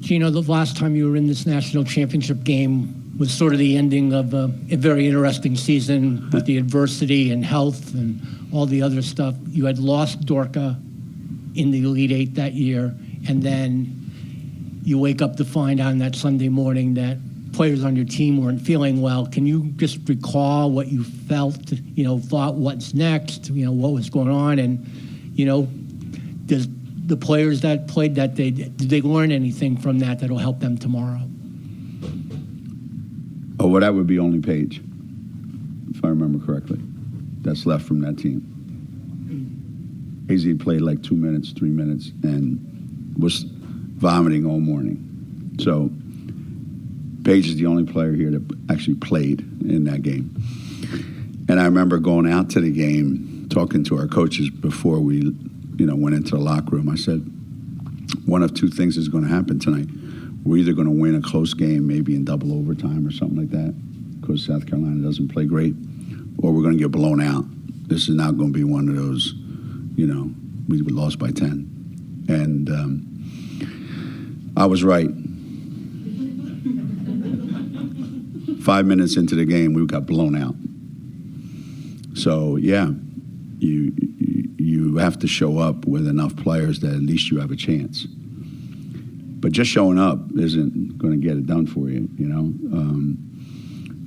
Geno, the last time you were in this national championship game was sort of the ending of a very interesting season with the adversity and health and all the other stuff. You had lost Dorka in the Elite Eight that year, and then you wake up to find out on that Sunday morning that players on your team weren't feeling well. Can you just recall what you felt, thought what's next, what was going on? And, does the players that played that day, did they learn anything from that that'll help them tomorrow? Oh, well, that would be only Paige, if I remember correctly, that's left from that team. AZ played like 2 minutes, 3 minutes, and was vomiting all morning. So Paige is the only player here that actually played in that game. And I remember going out to the game, talking to our coaches before we, went into the locker room. I said, one of two things is going to happen tonight. We're either going to win a close game, maybe in double overtime or something like that, because South Carolina doesn't play great, or we're going to get blown out. This is not going to be one of those, we lost by 10. And I was right. 5 minutes into the game, we got blown out. So, yeah, you have to show up with enough players that at least you have a chance. But just showing up isn't going to get it done for you,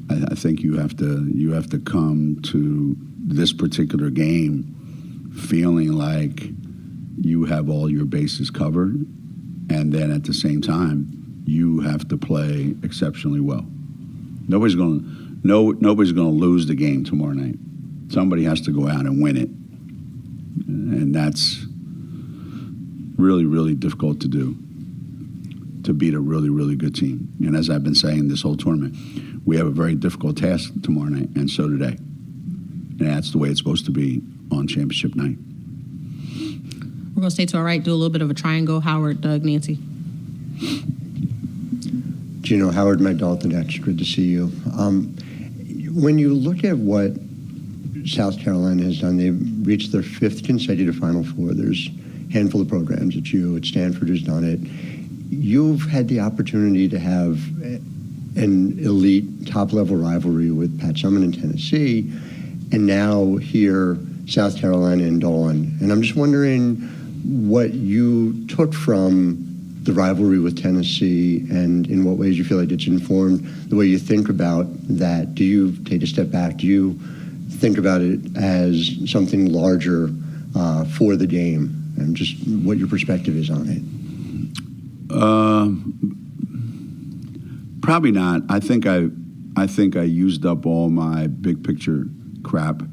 I think you have to come to this particular game feeling like you have all your bases covered, and then at the same time, you have to play exceptionally well. Nobody's going to lose the game tomorrow night. Somebody has to go out and win it, and that's really, really difficult to do, to beat a really, really good team. And as I've been saying this whole tournament, we have a very difficult task tomorrow night, and so do they. And that's the way it's supposed to be on championship night. We're going to stay to our right, do a little bit of a triangle. Howard, Doug, Nancy. Geno, Howard, Matt Dalton, it's good to see you. When you look at what South Carolina has done, they've reached their 5th consecutive Final Four. There's a handful of programs. It's you, it's Stanford who's done it. You've had the opportunity to have an elite top-level rivalry with Pat Summitt in Tennessee, and now here, South Carolina and Dawn. And I'm just wondering what you took from the rivalry with Tennessee and in what ways you feel like it's informed the way you think about that. Do you take a step back? Do you think about it as something larger for the game, and just what your perspective is on it? Probably not. I think I used up all my big picture crap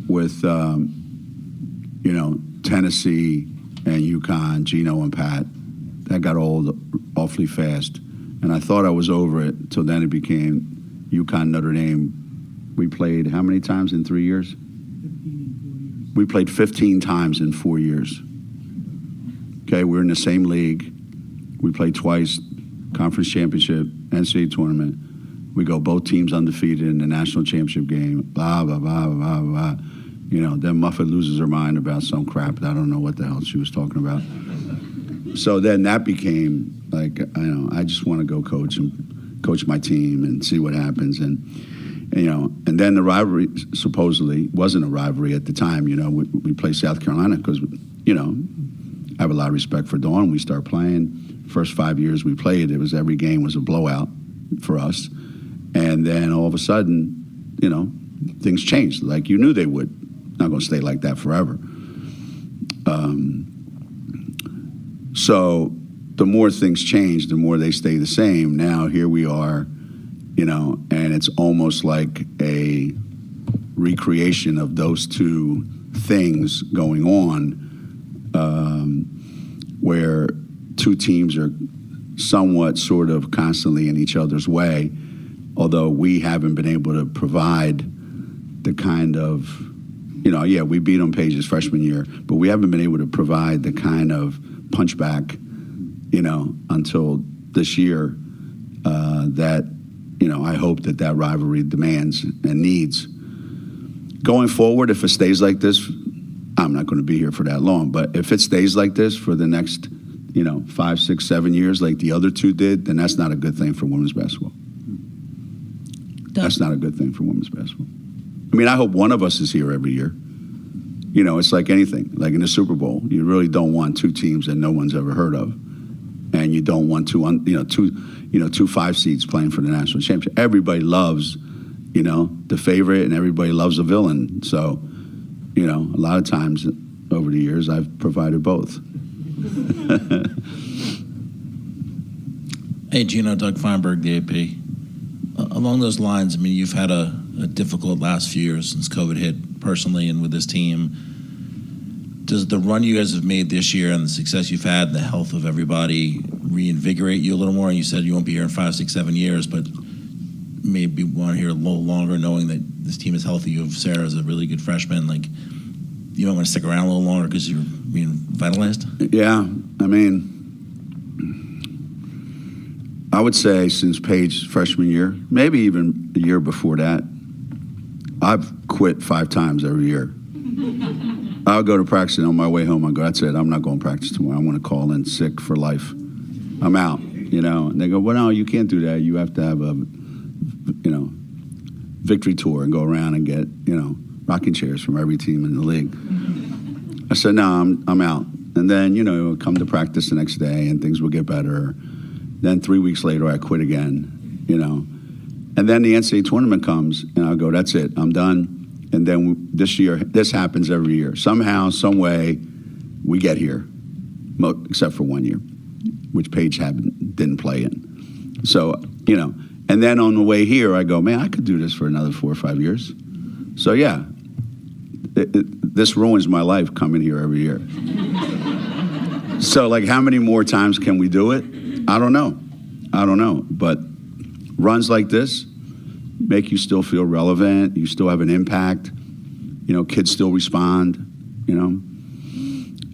with Tennessee and UConn, Geno and Pat. That got old awfully fast, and I thought I was over it till then it became UConn, Notre Dame. We played how many times in 3 years? 15 in 4 years. We played 15 times in 4 years. Okay, we're in the same league. We played twice, conference championship, NCAA tournament. We go both teams undefeated in the national championship game, blah, blah, blah, blah, blah. Then Muffet loses her mind about some crap. I don't know what the hell she was talking about. So then that became like, I just want to go coach my team and see what happens. And and then the rivalry supposedly wasn't a rivalry at the time. We play South Carolina because, I have a lot of respect for Dawn. We start playing. First 5 years we played, every game was a blowout for us. And then all of a sudden, things changed like you knew they would. Not going to stay like that forever. So the more things change, the more they stay the same. Now here we are, and it's almost like a recreation of those two things going on, where two teams are somewhat sort of constantly in each other's way, although we haven't been able to provide the kind of, we beat them Paige's freshman year, but we haven't been able to provide the kind of punchback, until this year that, I hope that rivalry demands and needs. Going forward, if it stays like this, I'm not going to be here for that long, but if it stays like this for the next, 5, 6, 7 years like the other two did, then that's not a good thing for women's basketball. That's not a good thing for women's basketball. I mean, I hope one of us is here every year. It's like anything. Like in the Super Bowl, you really don't want two teams that no one's ever heard of, and you don't want two 5 seeds playing for the national championship. Everybody loves, the favorite, and everybody loves a villain. So, a lot of times over the years, I've provided both. Hey, Geno, Doug Feinberg, the AP. Along those lines, I mean, you've had a difficult last few years since COVID hit personally and with this team. Does the run you guys have made this year and the success you've had and the health of everybody reinvigorate you a little more? And you said you won't be here in 5, 6, 7 years, but maybe want to hear a little longer knowing that this team is healthy. You have Sarah as a really good freshman. Like, you might want to stick around a little longer because you're being vitalized? Yeah, I mean, I would say since Paige's freshman year, maybe even the year before that, I've quit 5 times every year. I'll go to practice, and on my way home, I go, that's it, I'm not going to practice tomorrow. I want to call in sick for life. I'm out, And they go, well, no, you can't do that. You have to have a, victory tour and go around and get, rocking chairs from every team in the league. I said, no, I'm out. And then, come to practice the next day, and things will get better. Then 3 weeks later, I quit again, And then the NCAA tournament comes, and I'll go, that's it, I'm done. And then this year, this happens every year. Somehow, some way, we get here, except for 1 year, which Paige didn't play in. So, and then on the way here, I go, man, I could do this for another 4 or 5 years. So, yeah, this ruins my life coming here every year. So, like, how many more times can we do it? I don't know. But runs like this make you still feel relevant. You still have an impact. Kids still respond.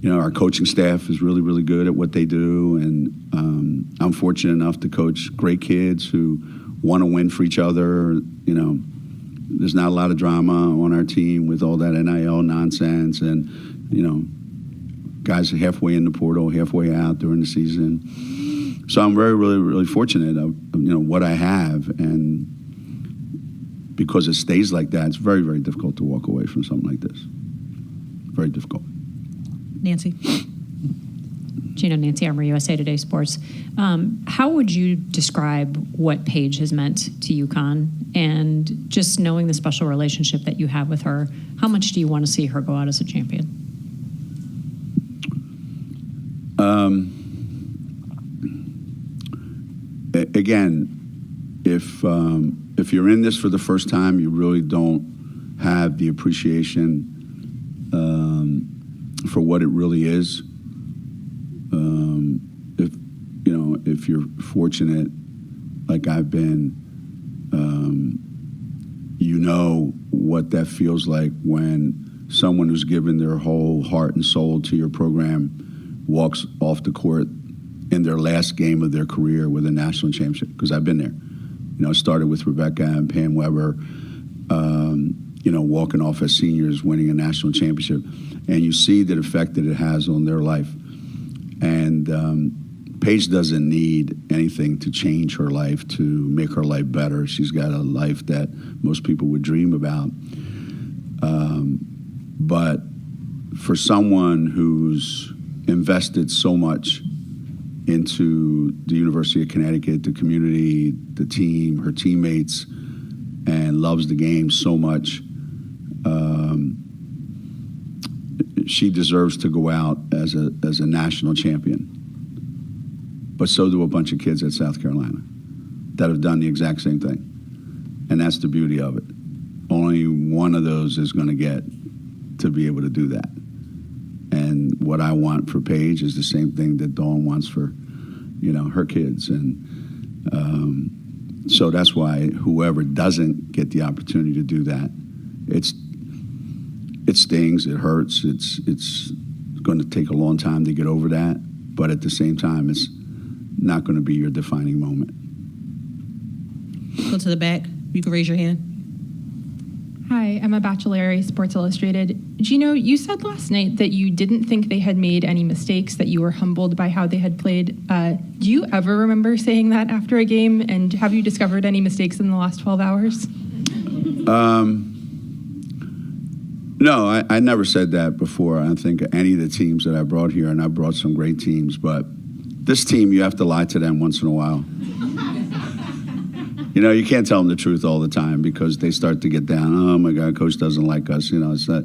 Our coaching staff is really, really good at what they do. And I'm fortunate enough to coach great kids who want to win for each other. There's not a lot of drama on our team with all that NIL nonsense. And, guys are halfway in the portal, halfway out during the season. So I'm very, really, really fortunate of what I have, and because it stays like that, it's very, very difficult to walk away from something like this. Very difficult. Nancy. Geno, Nancy Armour, USA Today Sports. How would you describe what Paige has meant to UConn, and just knowing the special relationship that you have with her, how much do you want to see her go out as a champion? Again, if you're in this for the first time, you really don't have the appreciation for what it really is. If you're fortunate, like I've been, what that feels like when someone who's given their whole heart and soul to your program walks off the court in their last game of their career with a national championship, because I've been there. It started with Rebecca and Pam Weber, walking off as seniors, winning a national championship. And you see the effect that it has on their life. And Paige doesn't need anything to change her life, to make her life better. She's got a life that most people would dream about. But for someone who's invested so much into the University of Connecticut, the community, the team, her teammates, and loves the game so much, she deserves to go out as a national champion. But so do a bunch of kids at South Carolina that have done the exact same thing. And that's the beauty of it. Only one of those is going to get to be able to do that. And what I want for Paige is the same thing that Dawn wants for, her kids. And so that's why whoever doesn't get the opportunity to do that, it stings, it hurts, it's going to take a long time to get over that. But at the same time, it's not going to be your defining moment. Go to the back. You can raise your hand. Hi, Emma Baccellieri, Sports Illustrated. Geno, you said last night that you didn't think they had made any mistakes, that you were humbled by how they had played. Do you ever remember saying that after a game? And have you discovered any mistakes in the last 12 hours? No, I never said that before. I think any of the teams that I brought here, and I brought some great teams, but this team, you have to lie to them once in a while. You know, you can't tell them the truth all the time because they start to get down. Oh, my God, coach doesn't like us. You know, it's that.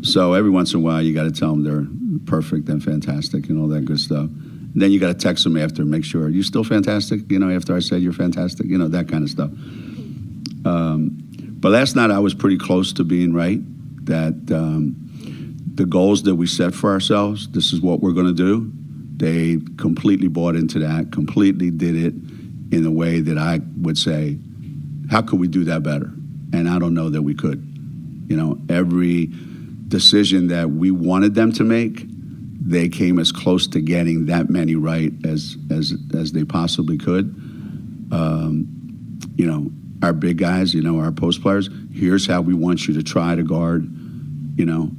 So every once in a while, you got to tell them they're perfect and fantastic and all that good stuff. And then you got to text them after and make sure, are you still fantastic? You know, after I said you're fantastic, you know, that kind of stuff. But last night I was pretty close to being right, that the goals that we set for ourselves, this is what we're going to do. They completely bought into that, completely did it in a way that I would say, how could we do that better? And I don't know that we could. You know, every decision that we wanted them to make, they came as close to getting that many right as they possibly could. You know, our big guys, you know, our post players, here's how we want you to try to guard, you know,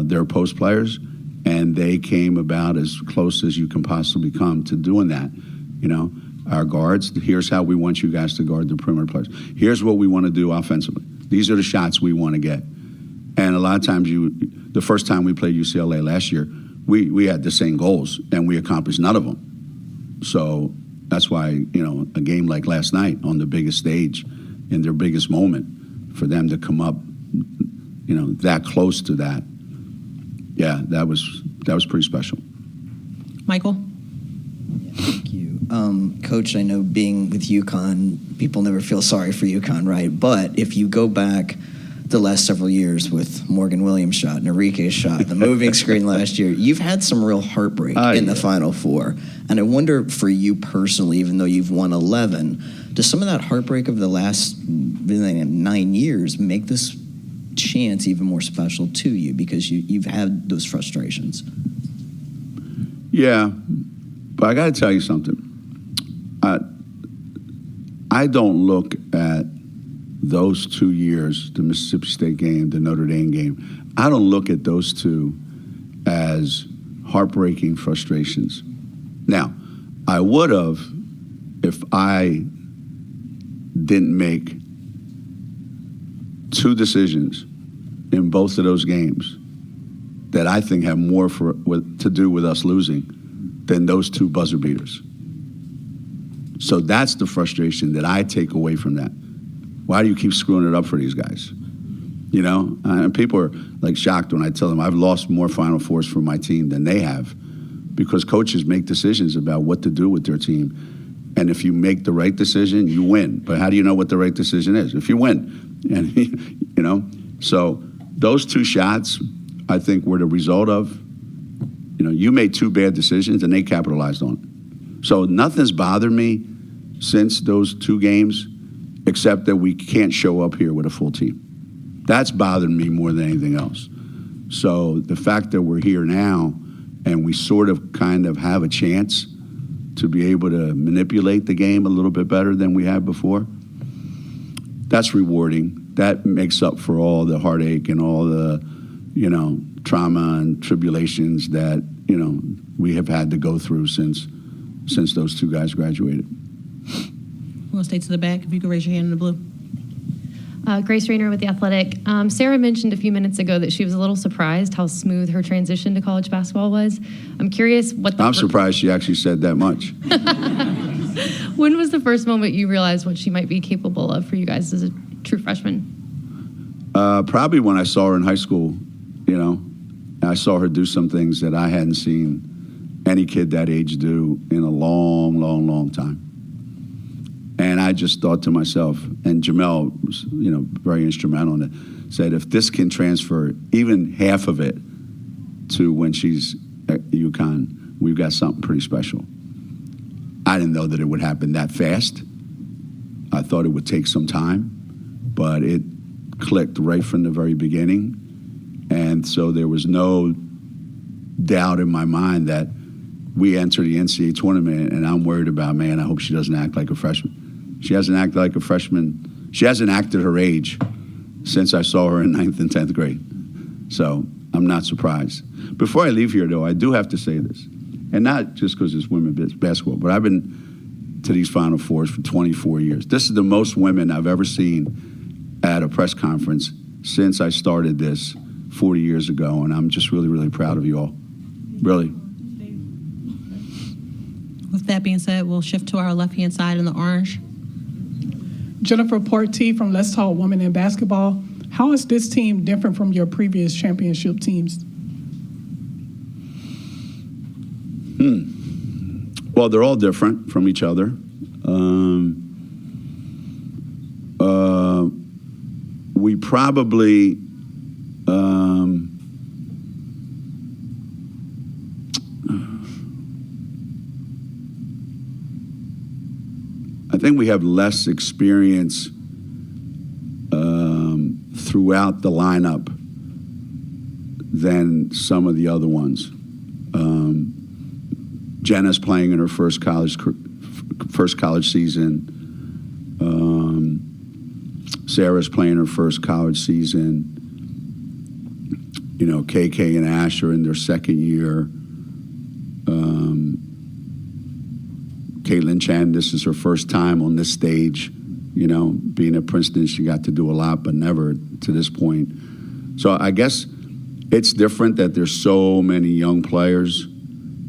their post players. And they came about as close as you can possibly come to doing that, you know. Our guards, here's how we want you guys to guard the perimeter players. Here's what we want to do offensively. These are the shots we want to get. And a lot of times the first time we played UCLA last year, we had the same goals, and we accomplished none of them. So that's why, you know, a game like last night on the biggest stage, in their biggest moment, for them to come up, you know, that close to that, yeah, that was pretty special. Michael? Thank you. Coach, I know being with UConn, people never feel sorry for UConn, right? But if you go back the last several years with Morgan Williams' shot, Enrique's shot, the moving screen last year, you've had some real heartbreak in the Final Four. And I wonder for you personally, even though you've won 11, does some of that heartbreak of the last 9 years make this chance even more special to you because you've had those frustrations? Yeah, but I got to tell you something. I don't look at those 2 years, the Mississippi State game, the Notre Dame game, I don't look at those two as heartbreaking frustrations. Now, I would have if I didn't make two decisions in both of those games that I think have more to do with us losing than those two buzzer beaters. So that's the frustration that I take away from that. Why do you keep screwing it up for these guys? You know, and people are like shocked when I tell them I've lost more Final Fours for my team than they have, because coaches make decisions about what to do with their team. And if you make the right decision, you win. But how do you know what the right decision is? If you win, and you know, so those two shots, I think, were the result of, you know, you made two bad decisions and they capitalized on it. So nothing's bothered me since those two games, except that we can't show up here with a full team. That's bothered me more than anything else. So the fact that we're here now and we sort of kind of have a chance to be able to manipulate the game a little bit better than we had before, that's rewarding. That makes up for all the heartache and all the, you know, trauma and tribulations that, you know, we have had to go through since those two guys graduated. We'll stay to the back. If you could raise your hand in the blue. Grace Rayner with The Athletic. Sarah mentioned a few minutes ago that she was a little surprised how smooth her transition to college basketball was. I'm curious what I'm surprised she actually said that much. When was the first moment you realized what she might be capable of for you guys as a true freshman? Probably when I saw her in high school, you know. I saw her do some things that I hadn't seen any kid that age do in a long, long, long time. And I just thought to myself, and Jamel was, you know, very instrumental in it, said if this can transfer even half of it to when she's at UConn, we've got something pretty special. I didn't know that it would happen that fast. I thought it would take some time, but it clicked right from the very beginning. And so there was no doubt in my mind that we enter the NCAA tournament, and I'm worried about, man, I hope she doesn't act like a freshman. She hasn't acted like a freshman She hasn't acted her age since I saw her in 9th and 10th grade. So I'm not surprised. Before I leave here, though, I do have to say this, and not just because it's women's basketball, but I've been to these Final Fours for 24 years. This is the most women I've ever seen at a press conference since I started this 40 years ago, and I'm just really, really proud of you all. Really. With that being said, we'll shift to our left-hand side in the orange. Jennifer Porty from Let's Talk Women in Basketball. How is this team different from your previous championship teams? Well, they're all different from each other. We probably I think we have less experience throughout the lineup than some of the other ones. Jenna's playing in her first college season. Sarah's playing her first college season. You know, KK and Ash are in their second year. Caitlin Chen, this is her first time on this stage. You know, being at Princeton, she got to do a lot, but never to this point. So I guess it's different that there's so many young players.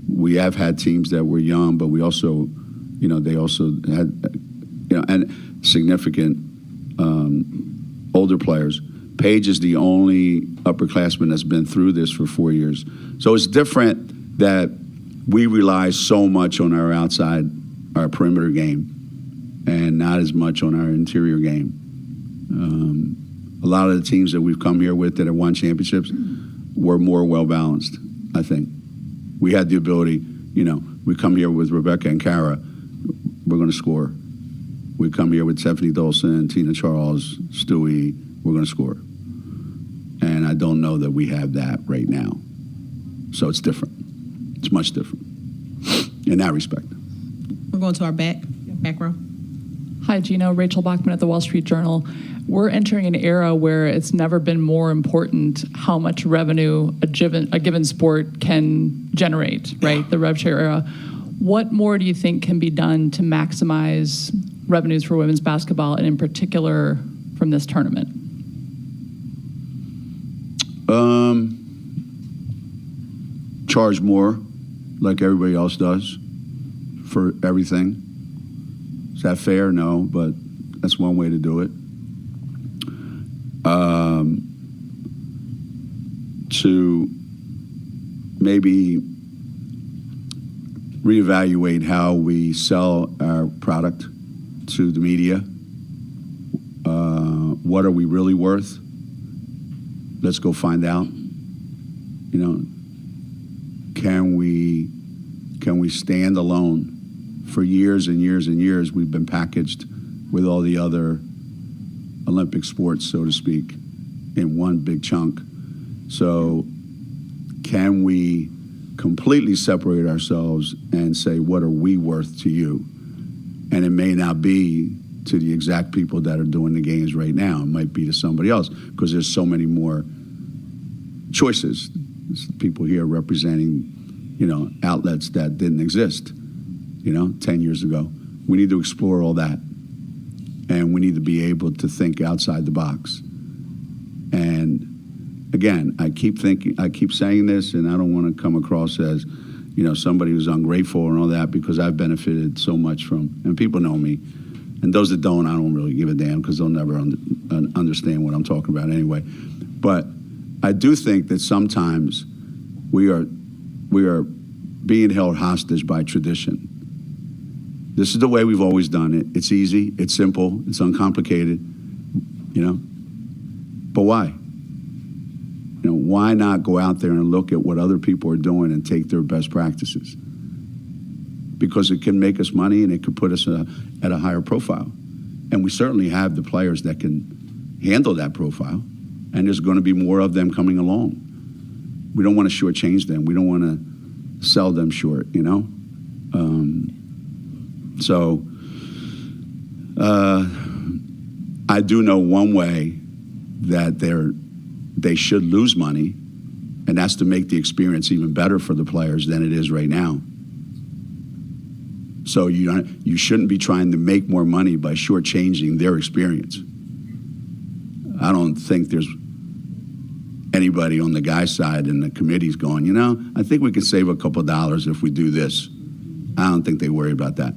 We have had teams that were young, but we also, you know, they also had, you know, and significant older players. Paige is the only upperclassman that's been through this for 4 years. So it's different that we rely so much on our perimeter game, and not as much on our interior game. A lot of the teams that we've come here with that have won championships were more well-balanced, I think. We had the ability, you know, we come here with Rebecca and Kara, we're going to score. We come here with Stephanie Dolson, Tina Charles, Stewie, we're going to score. And I don't know that we have that right now. So it's different. It's much different in that respect. We're going to our back row. Hi, Geno. Rachel Bachman at the Wall Street Journal. We're entering an era where it's never been more important how much revenue a given sport can generate, right? The rev share era. What more do you think can be done to maximize revenues for women's basketball, and in particular from this tournament? Charge more, like everybody else does, for everything. Is that fair? No, but that's one way to do it. To maybe reevaluate how we sell our product to the media. What are we really worth? Let's go find out. You know, can we stand alone? For years and years and years, we've been packaged with all the other Olympic sports, so to speak, in one big chunk. So can we completely separate ourselves and say, what are we worth to you? And it may not be to the exact people that are doing the games right now. It might be to somebody else, because there's so many more choices. There's people here representing, you know, outlets that didn't exist, you know, 10 years ago. We need to explore all that. And we need to be able to think outside the box. And again, I keep saying this, and I don't want to come across as, you know, somebody who's ungrateful and all that, because I've benefited so much from, and people know me. And those that don't, I don't really give a damn, because they'll never understand what I'm talking about anyway. But I do think that sometimes we are being held hostage by tradition. This is the way we've always done it. It's easy, it's simple, it's uncomplicated, you know? But why? You know, why not go out there and look at what other people are doing and take their best practices? Because it can make us money, and it could put us at a higher profile. And we certainly have the players that can handle that profile, and there's going to be more of them coming along. We don't want to shortchange them. We don't want to sell them short, you know? So I do know one way that they should lose money, and that's to make the experience even better for the players than it is right now. So you shouldn't be trying to make more money by shortchanging their experience. I don't think there's anybody on the guy side in the committees going, I think we could save a couple dollars if we do this. I don't think they worry about that.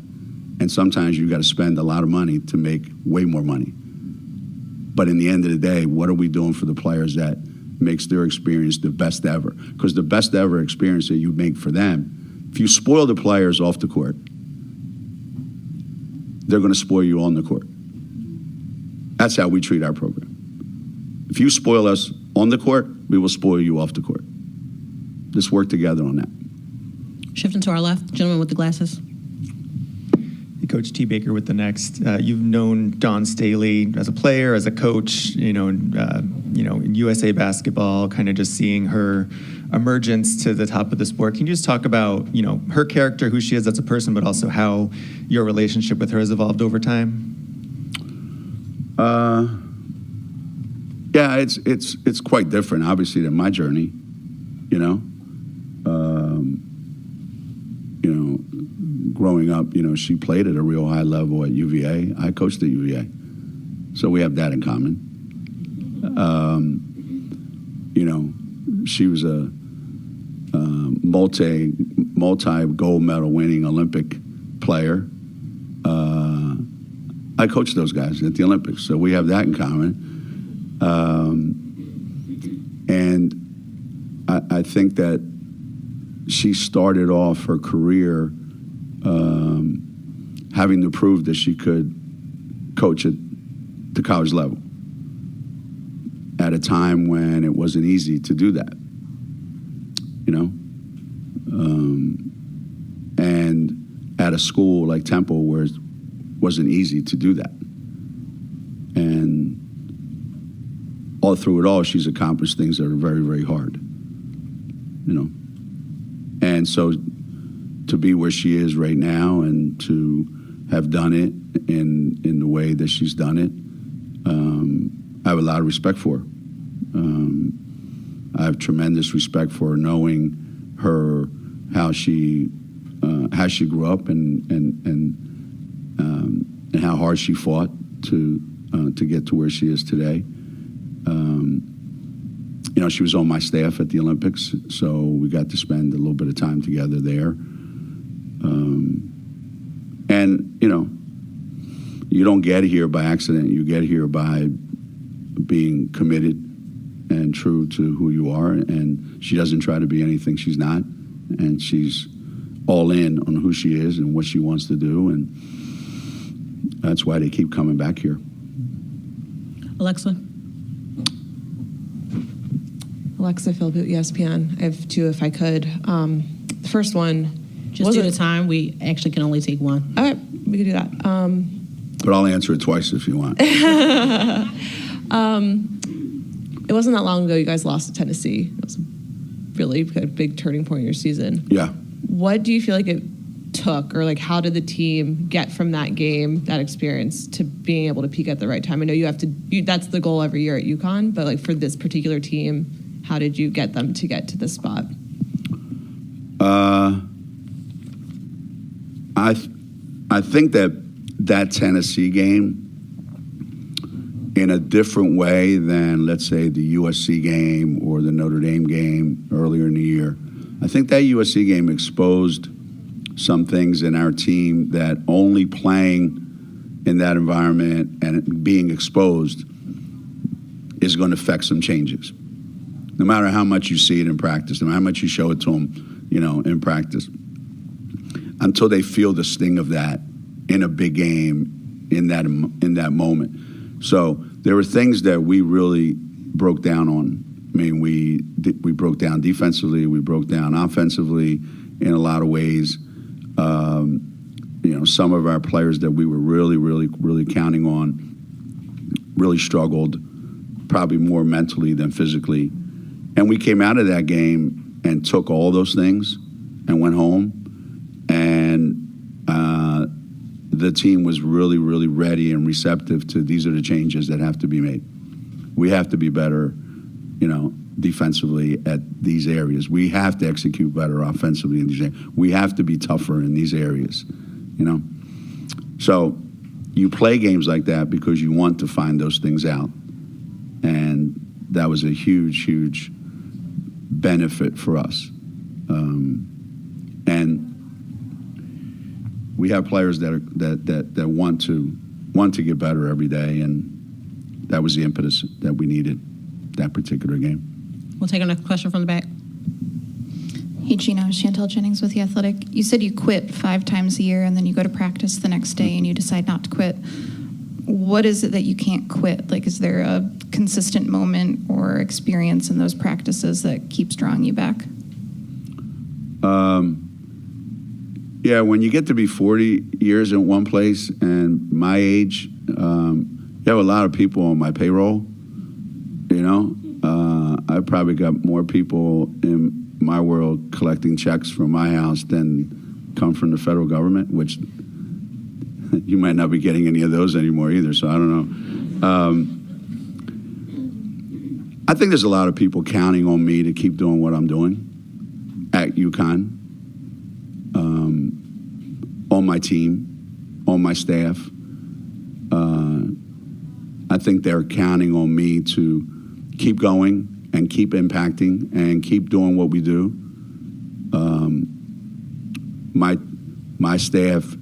And sometimes you got to spend a lot of money to make way more money. But in the end of the day, what are we doing for the players that makes their experience the best ever? Because the best ever experience that you make for them, if you spoil the players off the court, they're going to spoil you on the court. That's how we treat our program. If you spoil us on the court, we will spoil you off the court. Let's work together on that. Shifting to our left, gentleman with the glasses. Coach T. Baker with the Next. You've known Dawn Staley as a player, as a coach, in USA basketball, kind of just seeing her emergence to the top of the sport. Can you just talk about, her character, who she is as a person, but also how your relationship with her has evolved over time? Yeah, it's quite different, obviously, than my journey, growing up, she played at a real high level at UVA. I coached at UVA. So we have that in common. She was a multi gold medal winning Olympic player. I coached those guys at the Olympics, so we have that in common. And I think that she started off her career having to prove that she could coach at the college level at a time when it wasn't easy to do that, and at a school like Temple where it wasn't easy to do that. And all through it all, she's accomplished things that are very, very hard, And so to be where she is right now and to have done it in the way that she's done it, I have a lot of respect for her. I have tremendous respect for her, knowing her, how she grew up and how hard she fought to get to where she is today. She was on my staff at the Olympics, so we got to spend a little bit of time together there. And you don't get here by accident. You get here by being committed and true to who you are. And she doesn't try to be anything she's not. And she's all in on who she is and what she wants to do. And that's why they keep coming back here. Alexa Philboot, ESPN. I have two, if I could. The first one. Just due to time, we actually can only take one. All right, we can do that. But I'll answer it twice if you want. It wasn't that long ago you guys lost to Tennessee. It was really a big turning point in your season. Yeah. What do you feel like it took, or how did the team get from that game, that experience, to being able to peak at the right time? I know you have to. That's the goal every year at UConn, but for this particular team, how did you get them to get to this spot? I think that Tennessee game, in a different way than, let's say, the USC game or the Notre Dame game earlier in the year, I think that USC game exposed some things in our team that only playing in that environment and being exposed is going to affect some changes. No matter how much you see it in practice, no matter how much you show it to them, in practice, until they feel the sting of that in a big game, in that moment. So there were things that we really broke down on. I mean, we broke down defensively, we broke down offensively in a lot of ways. Some of our players that we were really, really, really counting on really struggled, probably more mentally than physically. And we came out of that game and took all those things and went home. And the team was really, really ready and receptive to these are the changes that have to be made. We have to be better, defensively at these areas. We have to execute better offensively in these areas. We have to be tougher in these areas, So you play games like that because you want to find those things out. And that was a huge, huge benefit for us. And we have players that want to get better every day, and that was the impetus that we needed that particular game. We'll take another question from the back. Hey, Geno, Chantel Jennings with The Athletic. You said you quit 5 times a year and then you go to practice the next day and you decide not to quit. What is it that you can't quit? Like, is there a consistent moment or experience in those practices that keeps drawing you back? Yeah, when you get to be 40 years in one place and my age, you have a lot of people on my payroll, I probably got more people in my world collecting checks from my house than come from the federal government, which you might not be getting any of those anymore either, so I don't know. I think there's a lot of people counting on me to keep doing what I'm doing at UConn, on my team, on my staff. I think they're counting on me to keep going and keep impacting and keep doing what we do. My staff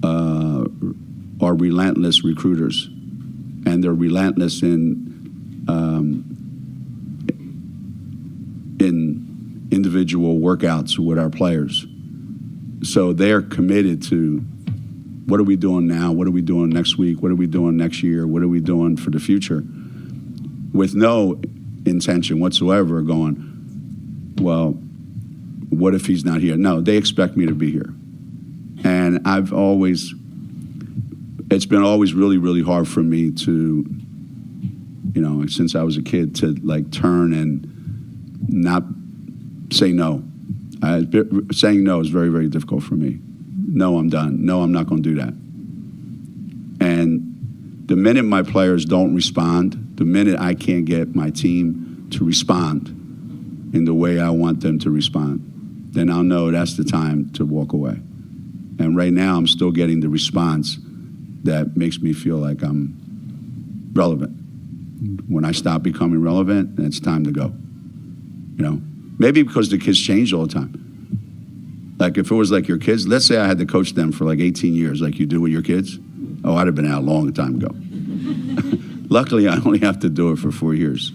are relentless recruiters, and they're relentless in individual workouts with our players. So they're committed to what are we doing now? What are we doing next week? What are we doing next year? What are we doing for the future? With no intention whatsoever going, well, what if he's not here? No, they expect me to be here. And it's been always really, really hard for me to, since I was a kid, to turn and not say no. Saying no is very, very difficult for me. No, I'm done. No, I'm not going to do that. And the minute my players don't respond, the minute I can't get my team to respond in the way I want them to respond, then I'll know that's the time to walk away. And right now, I'm still getting the response that makes me feel like I'm relevant. When I stop becoming relevant, then it's time to go. Maybe because the kids change all the time. Like if it was like your kids, let's say I had to coach them for 18 years like you do with your kids. Oh, I'd have been out a long time ago. Luckily, I only have to do it for 4 years.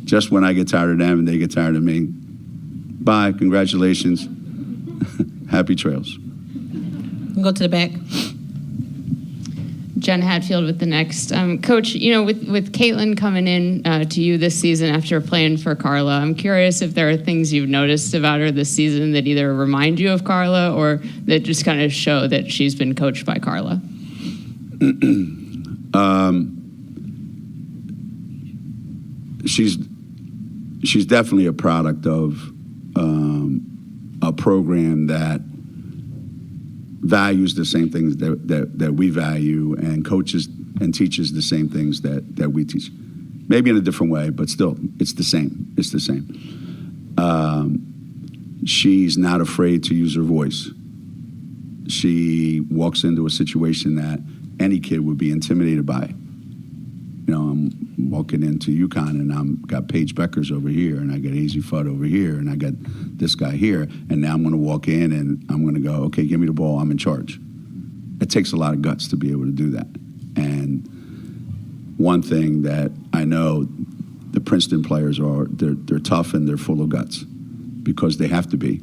Just when I get tired of them and they get tired of me, bye, congratulations, happy trails. We'll go to the back. Jen Hadfield with the Next. Coach, with Caitlin coming in to you this season after playing for Carla, I'm curious if there are things you've noticed about her this season that either remind you of Carla or that just kind of show that she's been coached by Carla. She's definitely a product of a program that values the same things that we value and coaches and teaches the same things that we teach. Maybe in a different way, but still, it's the same. It's the same. She's not afraid to use her voice. She walks into a situation that any kid would be intimidated by. I'm walking into UConn and I've got Paige Bueckers over here and I got AZ Fudd over here and I got this guy here, and now I'm going to walk in and I'm going to go, okay, give me the ball, I'm in charge. It takes a lot of guts to be able to do that. And one thing that I know the Princeton players are, they're tough and they're full of guts because they have to be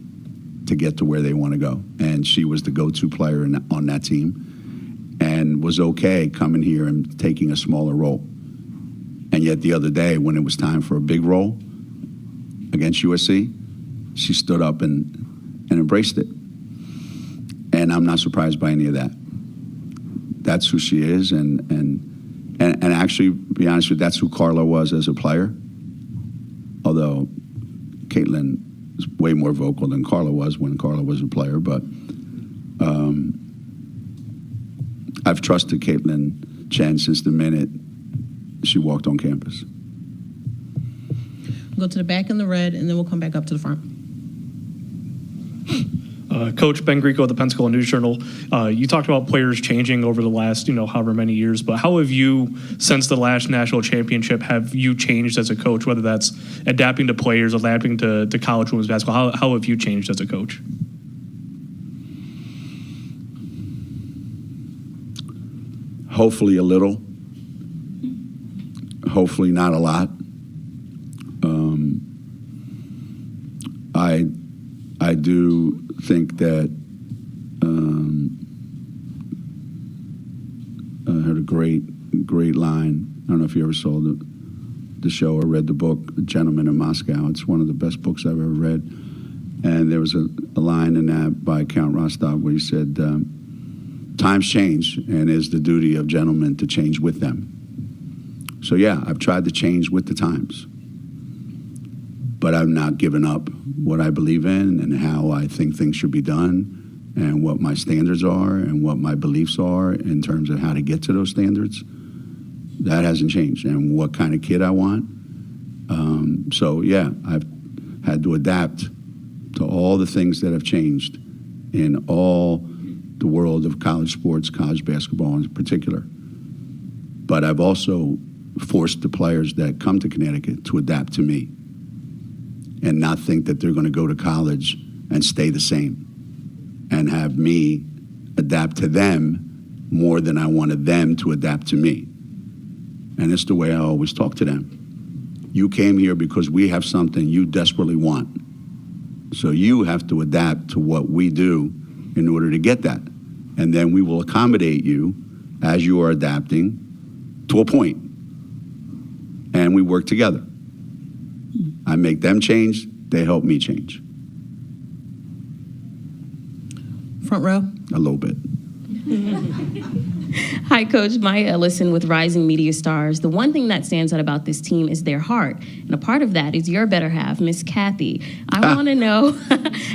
to get to where they want to go. And she was the go-to player on that team and was okay coming here and taking a smaller role. And yet the other day, when it was time for a big role against USC, she stood up and embraced it. And I'm not surprised by any of that. That's who she is, and actually, to be honest with you, that's who Carla was as a player. Although Caitlin was way more vocal than Carla was when Carla was a player, but I've trusted Caitlin Chen since the minute she walked on campus. We'll go to the back in the red, and then we'll come back up to the front. Coach Ben Greco of the Pensacola News-Journal. You talked about players changing over the last, however many years, but how have you, since the last national championship, have you changed as a coach, whether that's adapting to players, adapting to college women's basketball? How have you changed as a coach? Hopefully a little. Hopefully not a lot. I do think that I heard a great line. I don't know if you ever saw the show or read the book, A Gentleman in Moscow. It's one of the best books I've ever read. And there was a line in that by Count Rostov where he said, times change, and it's the duty of gentlemen to change with them. So yeah, I've tried to change with the times. But I've not given up what I believe in and how I think things should be done and what my standards are and what my beliefs are in terms of how to get to those standards. That hasn't changed. And what kind of kid I want. So yeah, I've had to adapt to all the things that have changed in all the world of college sports, college basketball in particular. But I've also forced the players that come to Connecticut to adapt to me and not think that they're going to go to college and stay the same and have me adapt to them more than I wanted them to adapt to me. And it's the way I always talk to them. You came here because we have something you desperately want. So you have to adapt to what we do in order to get that. And then we will accommodate you as you are adapting to a point. And we work together. I make them change, they help me change. Front row. A little bit. Hi, Coach. Maya Ellison with Rising Media Stars. The one thing that stands out about this team is their heart. And a part of that is your better half, Miss Kathy. I want to know,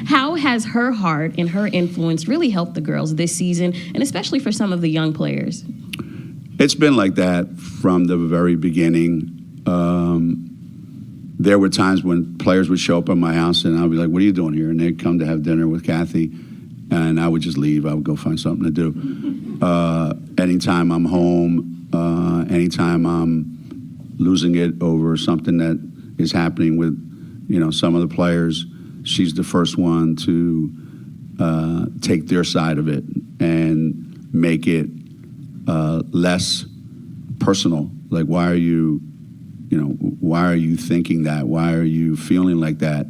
how has her heart and her influence really helped the girls this season, and especially for some of the young players? It's been like that from the very beginning. There were times when players would show up at my house and I'd be like, what are you doing here? And they'd come to have dinner with Kathy and I would just leave. I would go find something to do. Anytime I'm home, anytime I'm losing it over something that is happening with, some of the players, she's the first one to take their side of it and make it less personal. Like, why are you thinking that? Why are you feeling like that?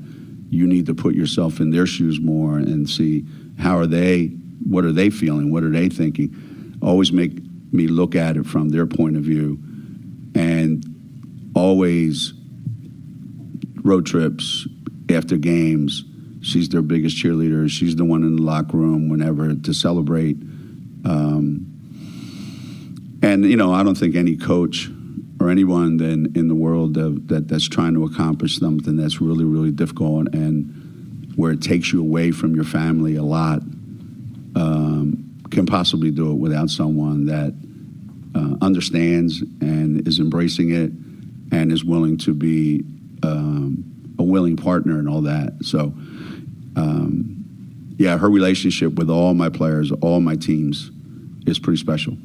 You need to put yourself in their shoes more and see what are they feeling? What are they thinking? Always make me look at it from their point of view. And always road trips, after games, she's their biggest cheerleader. She's the one in the locker room whenever to celebrate. And, I don't think any coach or anyone in the world that's trying to accomplish something that's really, really difficult and where it takes you away from your family a lot can possibly do it without someone that understands and is embracing it and is willing to be a willing partner and all that. So, her relationship with all my players, all my teams is pretty special.